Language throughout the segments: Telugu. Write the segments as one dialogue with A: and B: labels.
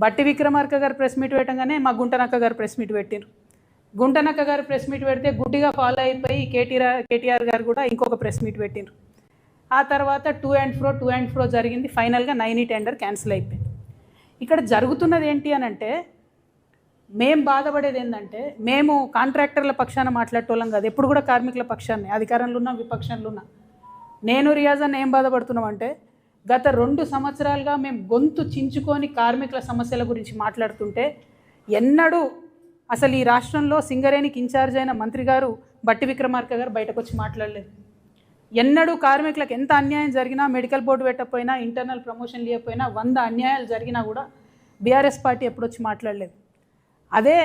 A: బట్టి విక్రమార్క గారు ప్రెస్ మీట్ పెట్టగానే మా గుంటనక్క గారు ప్రెస్ మీట్ పెట్టినారు. గుంటనక్క గారు ప్రెస్ మీట్ పెడితే గుడ్డిగా ఫాలో అయిపోయి కేటీఆర్ గారు కూడా ఇంకొక ప్రెస్ మీట్ పెట్టినారు. ఆ తర్వాత టూ అండ్ ఫ్రో జరిగింది. ఫైనల్గా 9 టెండర్ క్యాన్సిల్ అయిపోయింది. ఇక్కడ జరుగుతున్నది ఏంటి అని అంటే, మేము బాధపడేది ఏంటంటే, మేము కాంట్రాక్టర్ల పక్షాన మాట్లాడేటోళ్ళం కాదు, ఎప్పుడు కూడా కార్మికుల పక్షాన్ని, అధికారంలో ఉన్న విపక్షంలో ఉన్న నేను రియాజన్ ఏం బాధపడుతున్నామంటే, గత 2 సంవత్సరాలుగా మేము గొంతు చించుకొని కార్మికుల సమస్యల గురించి మాట్లాడుతుంటే ఎన్నడూ అసలు ఈ రాష్ట్రంలో సింగరేణికి ఇన్ఛార్జ్ అయిన మంత్రి గారు బట్టి విక్రమార్క గారు బయటకు వచ్చి మాట్లాడలేదు. ఎన్నడూ కార్మికులకు ఎంత అన్యాయం జరిగినా, మెడికల్ బోర్డు పెట్టకపోయినా, ఇంటర్నల్ ప్రమోషన్ లేకపోయినా, 100 అన్యాయాలు జరిగినా కూడా బీఆర్ఎస్ పార్టీ ఎప్పుడు వచ్చి మాట్లాడలేదు. అదే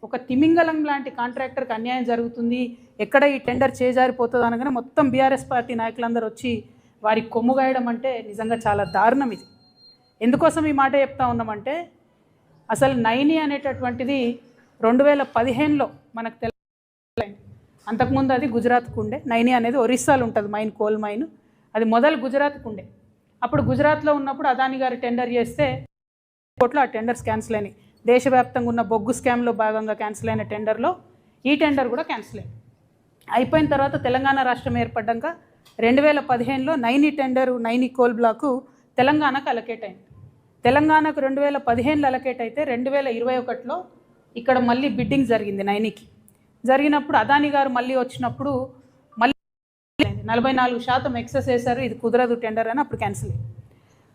A: ఒక తిమింగలం లాంటి కాంట్రాక్టర్కి అన్యాయం జరుగుతుంది, ఎక్కడ ఈ టెండర్ చేజారిపోతుంది అనగానే మొత్తం బీఆర్ఎస్ పార్టీ నాయకులందరూ వచ్చి వారికి కొమ్ముగాయడం అంటే నిజంగా చాలా దారుణం. ఇది ఎందుకోసం ఈ మాట చెప్తా ఉన్నామంటే, అసలు నైని అనేటటువంటిది 2015లో మనకు తెలియదు. అంతకుముందు అది గుజరాత్కు ఉండే. నైని అనేది ఒరిస్సాలో ఉంటుంది మైన్, కోల్ మైన్. అది మొదలు గుజరాత్కు ఉండే. అప్పుడు గుజరాత్లో ఉన్నప్పుడు అదాని గారు టెండర్ చేస్తే కోట్లో ఆ టెండర్స్ క్యాన్సిల్ అయినాయి. దేశవ్యాప్తంగా ఉన్న బొగ్గు స్కామ్లో భాగంగా క్యాన్సిల్ అయిన టెండర్లో ఈ టెండర్ కూడా క్యాన్సిల్ అయింది. అయిపోయిన తర్వాత తెలంగాణ రాష్ట్రం ఏర్పడ్డాక 2015లో Naini tender, Naini coal block తెలంగాణకు అలకేట్ అయింది. తెలంగాణకు 2015లో అలకేట్ అయితే 2021లో ఇక్కడ మళ్ళీ బిడ్డింగ్ జరిగింది నైనికి. జరిగినప్పుడు అదాని గారు మళ్ళీ వచ్చినప్పుడు మళ్ళీ 44% ఎక్సెస్ వేశారు, ఇది కుదరదు టెండర్ అని అప్పుడు క్యాన్సిల్ అయింది.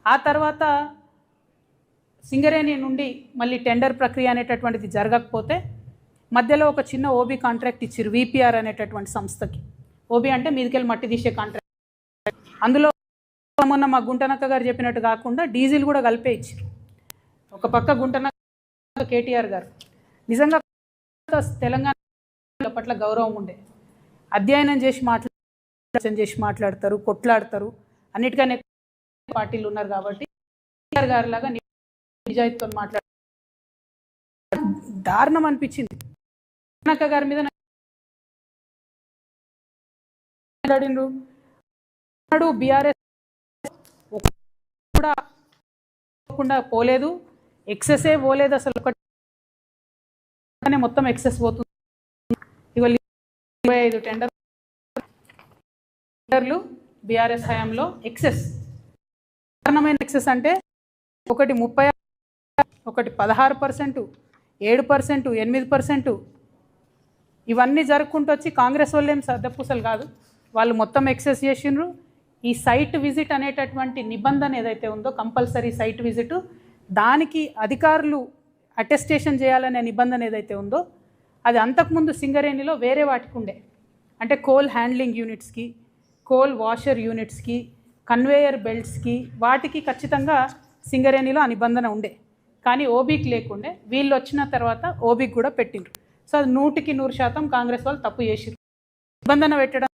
A: ఆ తర్వాత సింగరేణి నుండి మళ్ళీ టెండర్ ప్రక్రియ అనేటటువంటిది జరగకపోతే మధ్యలో ఒక చిన్న ఓబీ కాంట్రాక్ట్ ఇచ్చారు విపిఆర్ అనేటటువంటి సంస్థకి. ఓబీ అంటే మీదికెళ్ళి మట్టి తీసే కాంట్రాక్ట్. అందులో మొన్న మా గుంటనక్క గారు చెప్పినట్టు కాకుండా డీజిల్ కూడా కలిపే ఇచ్చారు. ఒక పక్క గుంటనక్క, కేటీఆర్ గారు నిజంగా తెలంగాణ పట్ల గౌరవం ఉండే, అధ్యయనం చేసి మాట్లాడతారు, కొట్లాడతారు. అన్నిటికన్నా పార్టీలు ఉన్నారు కాబట్టి కేటీఆర్ గారు లాగా నిజాయితీతో మాట్లాడారు. దారుణం అనిపించింది. గుంటనక్క గారి మీద మాట్లాడిండ్రు. బీఆర్ఎస్ కూడా పోలేదు, ఎక్సెసే పోలేదు, అసలు ఒకటి మొత్తం ఎక్సెస్ పోతుంది. ఇవాళ 25 టెండర్లు బీఆర్ఎస్ హయాంలో ఎక్సెస్. కారణమైన ఎక్సెస్ అంటే ఒకటి 30, ఒకటి 16%, 7%, 8%. ఇవన్నీ జరుపుకుంటూ వచ్చి కాంగ్రెస్ వాళ్ళు ఏం సర్దపూసలు కాదు, వాళ్ళు మొత్తం ఎక్సెస్ చేసిండ్రు. ఈ సైట్ విజిట్ అనేటటువంటి నిబంధన ఏదైతే ఉందో, కంపల్సరీ సైట్ విజిట్, దానికి అధికారులు అటెస్టేషన్ చేయాలనే నిబంధన ఏదైతే ఉందో అది అంతకుముందు సింగరేణిలో వేరే వాటికి ఉండే. అంటే కోల్ హ్యాండ్లింగ్ యూనిట్స్కి, కోల్ వాషర్ యూనిట్స్కి, కన్వేయర్ బెల్ట్స్కి, వాటికి ఖచ్చితంగా సింగరేణిలో ఆ నిబంధన ఉండే. కానీ ఓబీకి లేకుండే. వీళ్ళు వచ్చిన తర్వాత ఓబీకి కూడా పెట్టిండ్రు. సో అది 100% కాంగ్రెస్ వాళ్ళు తప్పు చేసిరు. నిబంధన పెట్టడం,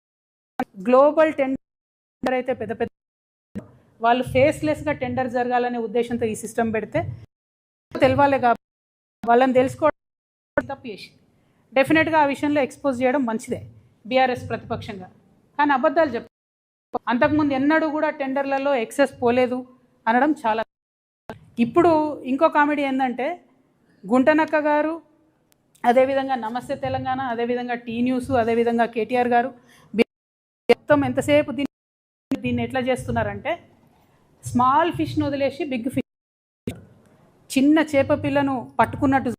A: గ్లోబల్ టెండర్ అయితే పెద్ద పెద్ద వాళ్ళు ఫేస్లెస్గా టెండర్ జరగాలనే ఉద్దేశంతో ఈ సిస్టమ్ పెడితే తెలవాలి కాబట్టి వాళ్ళని తెలుసుకోవడం తప్పు చేసి డెఫినెట్గా ఆ విషయంలో ఎక్స్పోజ్ చేయడం మంచిదే బీఆర్ఎస్ ప్రతిపక్షంగా. కానీ అబద్ధాలు చెప్ప, అంతకుముందు ఎన్నడూ కూడా టెండర్లలో ఎక్సెస్ పోలేదు అనడం చాలా. ఇప్పుడు ఇంకో కామెడీ ఏంటంటే, గుంటనక్క గారు, అదేవిధంగా నమస్తే తెలంగాణ, అదేవిధంగా టీ న్యూస్, అదేవిధంగా కేటీఆర్ గారు మొత్తం ఎంతసేపు దీన్ని ఎట్లా చేస్తున్నారంటే, స్మాల్ ఫిష్ను వదిలేసి బిగ్ ఫిష్, చిన్న చేప పిల్లను పట్టుకున్నట్టు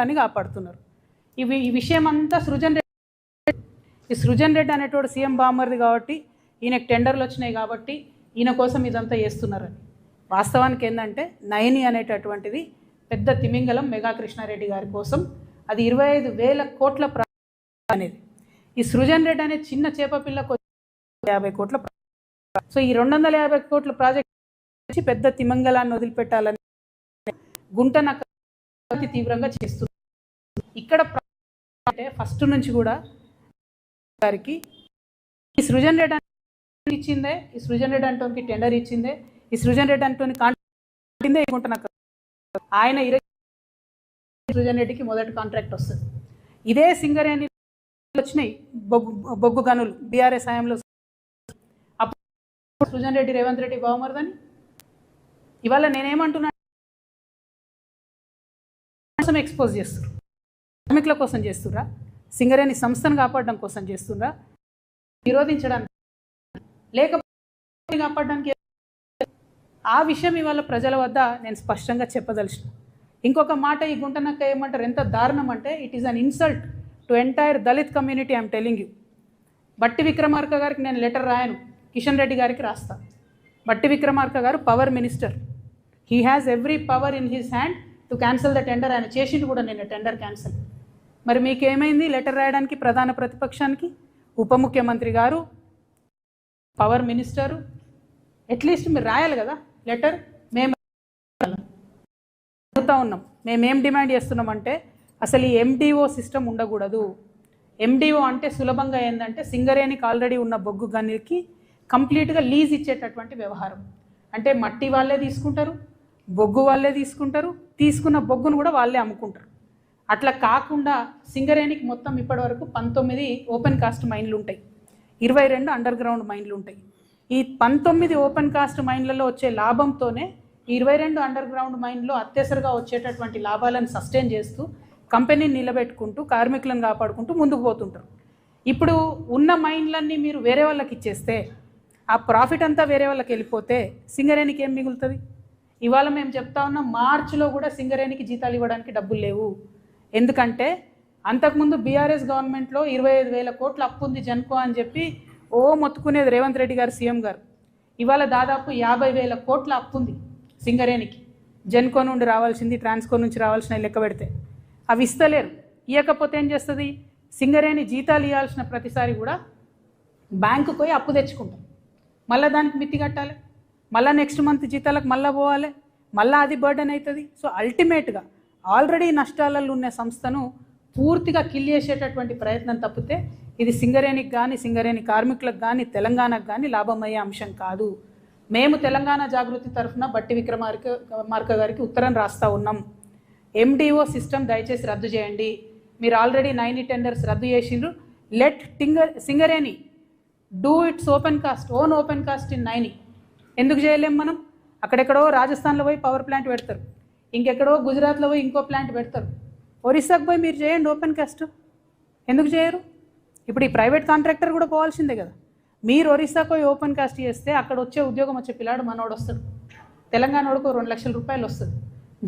A: అని కాపాడుతున్నారు. ఈ విషయం అంతా సృజన్ రెడ్డి అనేటోడు సీఎం బామ్మర్ది కాబట్టి, ఈయనకు టెండర్లు వచ్చినాయి కాబట్టి ఈయన కోసం ఇదంతా చేస్తున్నారని. వాస్తవానికి ఏంటంటే, నైని అనేటటువంటిది పెద్ద తిమింగలం మెగా కృష్ణారెడ్డి గారి కోసం. అది 25,000 కోట్ల ప్రాజెక్ట్ అనేది. ఈ సృజన్ రెడ్డి అనే చిన్న చేప పిల్లకు 50 కోట్ల. సో ఈ 250 కోట్ల ప్రాజెక్ట్ పెద్ద తిమింగలాన్ని వదిలిపెట్టాలని గుంటనక్క అతి తీవ్రంగా చేస్తుంది. ఇక్కడ అంటే ఫస్ట్ నుంచి కూడా గారికి ఈ సృజన్ రెడ్డి ఇచ్చిందే, ఈ సృజన్ రెడ్డి అంటోనికి టెండర్ ఇచ్చిందే, ఈ సృజన్ రెడ్డి అంటోని కాంట్రాక్ట్ గుంటనక్క. ఆయన సృజన్ రెడ్డికి మొదటి కాంట్రాక్ట్ వస్తుంది. ఇదే సింగరేణి వచ్చినాయి బొగ్గు గనులు బీఆర్ఎస్ హయాంలో. అప్పుడు సృజన్ రెడ్డి రేవంత్ రెడ్డి బావమరదని. ఇవాళ నేనేమంటున్నా, కోసం ఎక్స్పోజ్ చేస్తున్నారు. కార్మికుల కోసం చేస్తురా, సింగరేణి సంస్థను కాపాడడం కోసం చేస్తురా, నిరోధించడానికి లేకపోతే కాపాడడానికి? ఆ విషయం ఇవాళ ప్రజల వద్ద నేను స్పష్టంగా చెప్పదలిచిన. ఇంకొక మాట ఈ గుంటనక్క ఏమంటారు, ఎంత దారుణం అంటే it is an insult to entire Dalit community. I'm telling you. బట్టి విక్రమార్క గారికి నేను లెటర్ రాయను, కిషన్ రెడ్డి గారికి రాస్తా. బట్టి విక్రమార్క గారు power minister. He has every power in his hand to cancel the tender. ఆయన చేసిండు కూడా నిన్న టెండర్ క్యాన్సిల్. మరి మీకేమైంది లెటర్ రాయడానికి? ప్రధాన ప్రతిపక్షానికి ఉప ముఖ్యమంత్రి గారు, పవర్ మినిస్టరు, అట్లీస్ట్ మీరు రాయాలి కదా లెటర్. మేము అడుగుతూ ఉన్నాం, మేమేం డిమాండ్ చేస్తున్నామంటే అసలు ఈ ఎండిఓ సిస్టమ్ ఉండకూడదు. ఎండిఓ అంటే సులభంగా ఏంటంటే సింగరేణికి ఆల్రెడీ ఉన్న బొగ్గు గనికి కంప్లీట్గా లీజ్ ఇచ్చేటటువంటి వ్యవహారం. అంటే మట్టి వాళ్ళే తీసుకుంటారు, బొగ్గు వాళ్ళే తీసుకుంటారు, తీసుకున్న బొగ్గును కూడా వాళ్ళే అమ్ముకుంటారు. అట్లా కాకుండా సింగరేణికి మొత్తం ఇప్పటివరకు 19 ఓపెన్ కాస్ట్ మైన్లు ఉంటాయి, 22 అండర్ గ్రౌండ్ మైన్లు ఉంటాయి. ఈ 19 ఓపెన్ కాస్ట్ మైన్లలో వచ్చే లాభంతోనే 22 అండర్ గ్రౌండ్ మైన్లో అత్యవసరంగా వచ్చేటటువంటి లాభాలను సస్టైన్ చేస్తూ కంపెనీని నిలబెట్టుకుంటూ కార్మికులను కాపాడుకుంటూ ముందుకు పోతుంటారు. ఇప్పుడు ఉన్న మైన్లన్నీ మీరు వేరే వాళ్ళకి ఇచ్చేస్తే, ఆ ప్రాఫిట్ అంతా వేరే వాళ్ళకి వెళ్ళిపోతే సింగరేణికి ఏం మిగులుతుంది? ఇవాళ మేము చెప్తా ఉన్నాం, మార్చిలో కూడా సింగరేణికి జీతాలు ఇవ్వడానికి డబ్బులు లేవు. ఎందుకంటే అంతకుముందు బీఆర్ఎస్ గవర్నమెంట్లో 25,000 కోట్ల అప్పు ఉంది జెన్కో అని చెప్పి మొత్తుకునేది రేవంత్ రెడ్డి గారు, సీఎం గారు. ఇవాళ దాదాపు 50,000 కోట్ల అప్పు ఉంది సింగరేణికి. జెన్కో నుండి రావాల్సింది, ట్రాన్స్కో నుంచి రావాల్సిన లెక్క పెడితే అవి ఇస్తలేరు. ఇవ్వకపోతే ఏం చేస్తుంది? సింగరేణి జీతాలు ఇవ్వాల్సిన ప్రతిసారి కూడా బ్యాంకు పోయి అప్పు తెచ్చుకుంటాం, మళ్ళీ దానికి మిత్తి కట్టాలి, మళ్ళీ నెక్స్ట్ మంత్ జీతాలకు మళ్ళీ పోవాలి, మళ్ళీ అది బర్డెన్ అవుతుంది. సో అల్టిమేట్గా ఆల్రెడీ నష్టాలలో ఉన్న సంస్థను పూర్తిగా కిల్ చేసేటటువంటి ప్రయత్నం తప్పితే ఇది సింగరేణికి కానీ, సింగరేణి కార్మికులకు కానీ, తెలంగాణకు కానీ లాభమయ్యే అంశం కాదు. మేము తెలంగాణ జాగృతి తరఫున బట్టి విక్రమార్క గారికి ఉత్తరం రాస్తూ ఉన్నాం. ఎండిఓ సిస్టమ్ దయచేసి రద్దు చేయండి. మీరు ఆల్రెడీ 90 టెండర్స్ రద్దు చేసిండ్రు. Let Singareni do it's open cast, own open cast in 90. ఎందుకు చేయలేం మనం? అక్కడెక్కడో రాజస్థాన్లో పోయి పవర్ ప్లాంట్ పెడతారు, ఇంకెక్కడో గుజరాత్లో పోయి ఇంకో ప్లాంట్ పెడతారు. ఒరిస్సాకు పోయి మీరు చేయండి ఓపెన్ కాస్ట్. ఎందుకు చేయరు? ఇప్పుడు ఈ ప్రైవేట్ కాంట్రాక్టర్ కూడా పోవాల్సిందే కదా. మీరు ఒరిస్సాకు పోయి ఓపెన్ కాస్ట్ చేస్తే అక్కడ వచ్చే ఉద్యోగం వచ్చే పిల్లాడు మనోడు వస్తాడు. తెలంగాణోడుకు 2 లక్షల రూపాయలు వస్తుంది,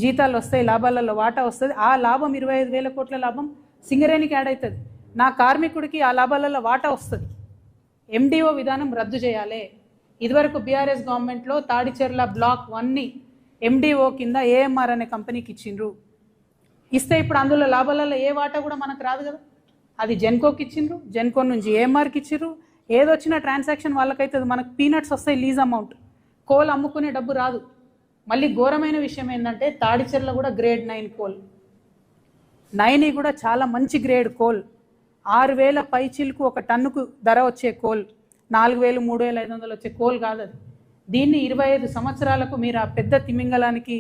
A: జీతాలు వస్తాయి, లాభాలలో వాటా వస్తుంది. ఆ లాభం 25,000 కోట్ల లాభం సింగరేణికి యాడ్ అవుతుంది. నా కార్మికుడికి ఆ లాభాలలో వాటా వస్తుంది. ఎండిఓ విధానం రద్దు చేయాలి. ఇదివరకు బీఆర్ఎస్ గవర్నమెంట్లో తాడిచెర్ల బ్లాక్ 1ని ఎండిఓ కింద ఏఎంఆర్ అనే కంపెనీకి ఇచ్చిండ్రు. ఇస్తే ఇప్పుడు అందులో లాభాలలో ఏ వాటా కూడా మనకు రాదు కదా. అది జెన్కోకి ఇచ్చిండ్రు, జెన్కో నుంచి ఏఎంఆర్కి ఇచ్చిండ్రు. ఏదొచ్చినా ట్రాన్సాక్షన్ వాళ్ళకైతుంది, మనకు పీనట్స్ వస్తాయి లీజ్ అమౌంట్. కోల్ అమ్ముకునే డబ్బు రాదు. మళ్ళీ ఘోరమైన విషయం ఏంటంటే తాడిచెర్ల కూడా గ్రేడ్ 9 కోల్, 9 కూడా చాలా మంచి గ్రేడ్ కోల్, 6,000 పైచిలకు ఒక టన్నుకు ధర వచ్చే కోల్, 4,000 3,500 వచ్చే కోల్ కాదు అది. దీన్ని 25 సంవత్సరాలకు మీరు ఆ పెద్ద తిమింగలానికి